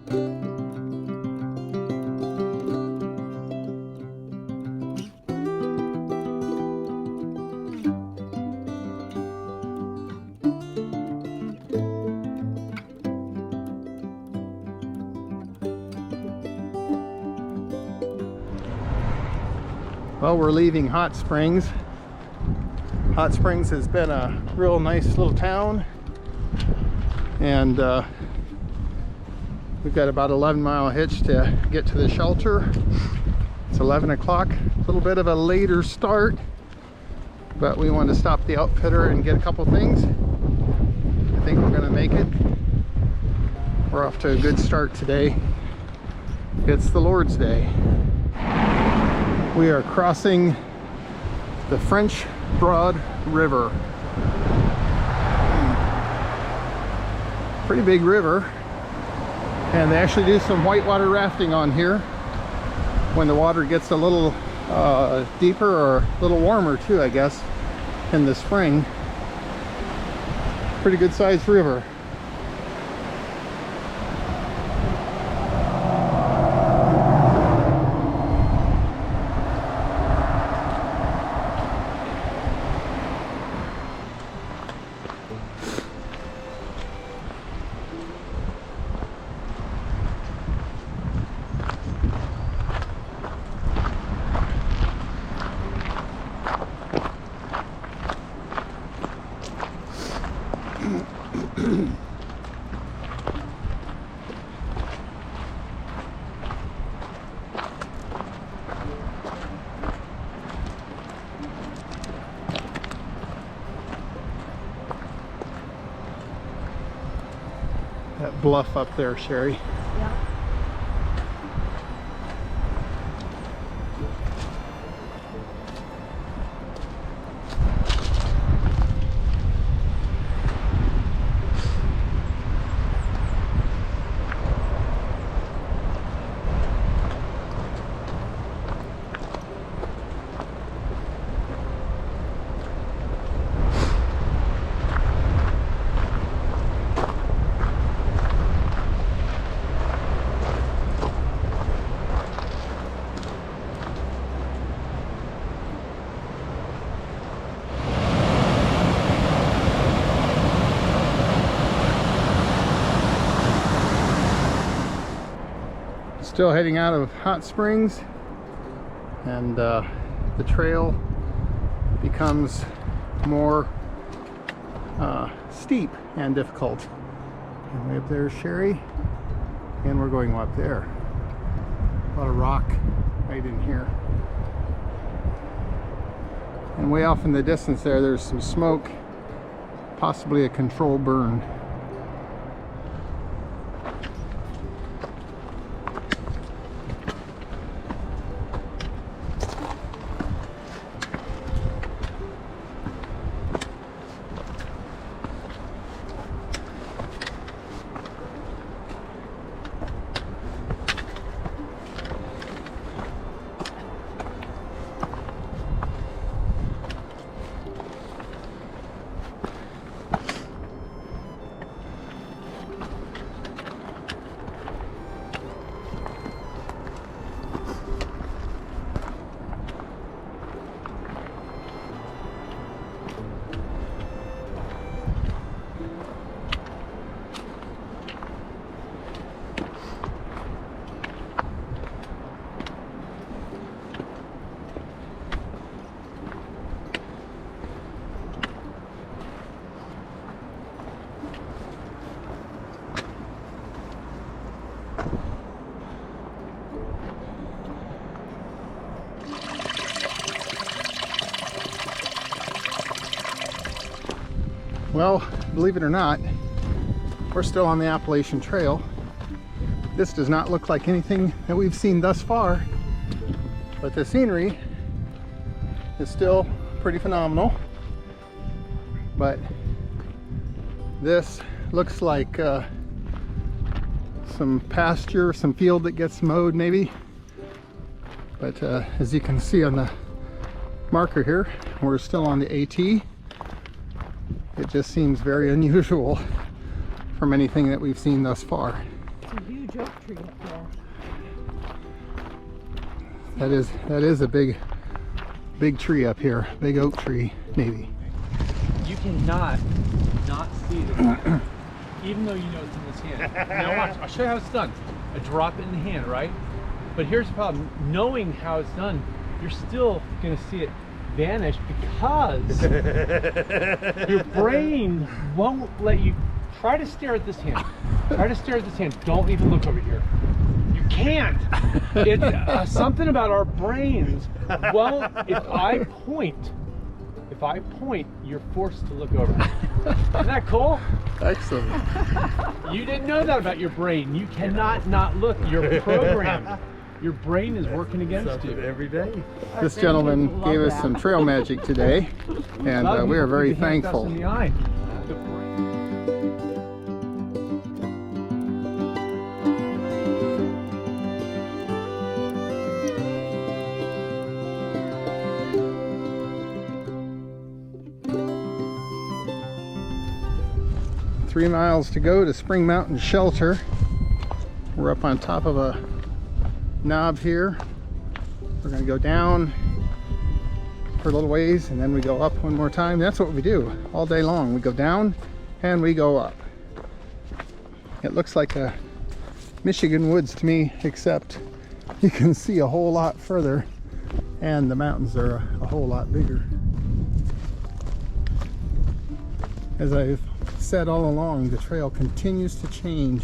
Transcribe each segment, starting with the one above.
Well, we're leaving Hot Springs. Hot Springs has been a real nice little town, and we've got about 11-mile hitch to get to the shelter. It's 11 o'clock, a little bit of a later start, but we want to stop the outfitter and get a couple things. I think we're going to make it. We're off to a good start today. It's the Lord's Day. We are crossing the French Broad River. Pretty big river, and they actually do some whitewater rafting on here when the water gets a little deeper, or a little warmer too, I guess, in the spring. Pretty good sized river. That bluff up there, Sherry. Yeah. Still heading out of Hot Springs, and the trail becomes more steep and difficult. And way up there is Sherry, and we're going up there. A lot of rock right in here. And way off in the distance there's some smoke, possibly a controlled burn. Well, believe it or not, we're still on the Appalachian Trail. This does not look like anything that we've seen thus far, but the scenery is still pretty phenomenal. But this looks like some pasture, some field that gets mowed maybe. But as you can see on the marker here, we're still on the AT. It just seems very unusual from anything that we've seen thus far. So a huge oak tree up there. That is a big tree up here. Big oak tree, maybe. You cannot not see this, even though you know it's in this hand. Now watch, I'll show you how it's done. I drop it in the hand, right? But here's the problem. Knowing how it's done, you're still gonna see it vanish because your brain won't let you. Try to stare at this hand. Try to stare at this hand. Don't even look over here. You can't. It's something about our brains. Well, if I point, you're forced to look over. Isn't that cool? Excellent. You didn't know that about your brain. You cannot not look. You're programmed. Your brain is working against you every day. This gentleman gave us some trail magic today, and we are very thankful. In the eye. 3 miles to go to Spring Mountain Shelter. We're up on top of a knob here. We're going to go down for a little ways and then we go up one more time. That's what we do all day long. We go down and we go up. It looks like a Michigan woods to me, except you can see a whole lot further and the mountains are a whole lot bigger. As I've said all along, the trail continues to change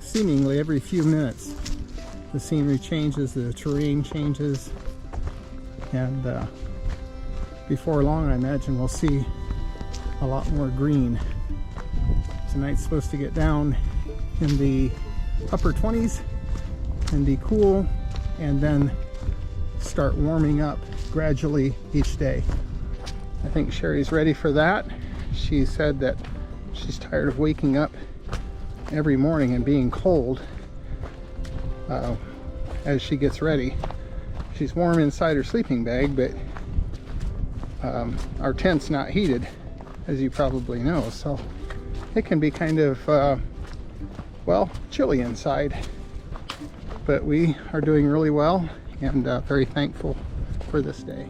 seemingly every few minutes. The scenery changes, the terrain changes, and before long I imagine we'll see a lot more green. Tonight's supposed to get down in the upper 20s and be cool, and then start warming up gradually each day. I think Sherry's ready for that. She said that she's tired of waking up every morning and being cold as she gets ready. She's warm inside her sleeping bag, but our tent's not heated, as you probably know, so it can be kind of well, chilly inside. But we are doing really well and very thankful for this day.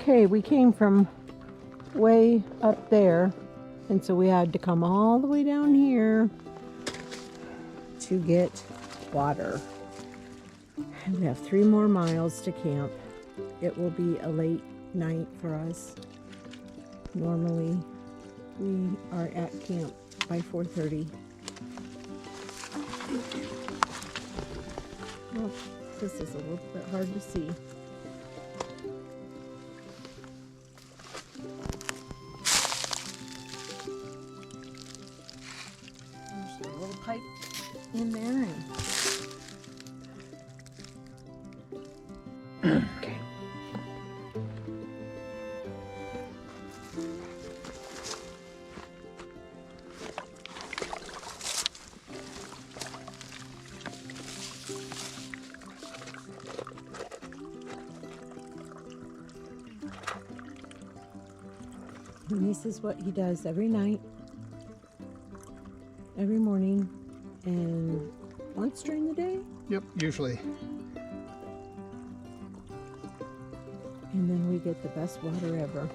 Okay, we came from way up there, and so we had to come all the way down here to get water. And we have 3 more miles to camp. It will be a late night for us. Normally, we are at camp by 4:30. Well, this is a little bit hard to see. Pipe in there and okay. And this is what he does every night, every morning, and once during the day. Yep, usually. And then we get the best water ever.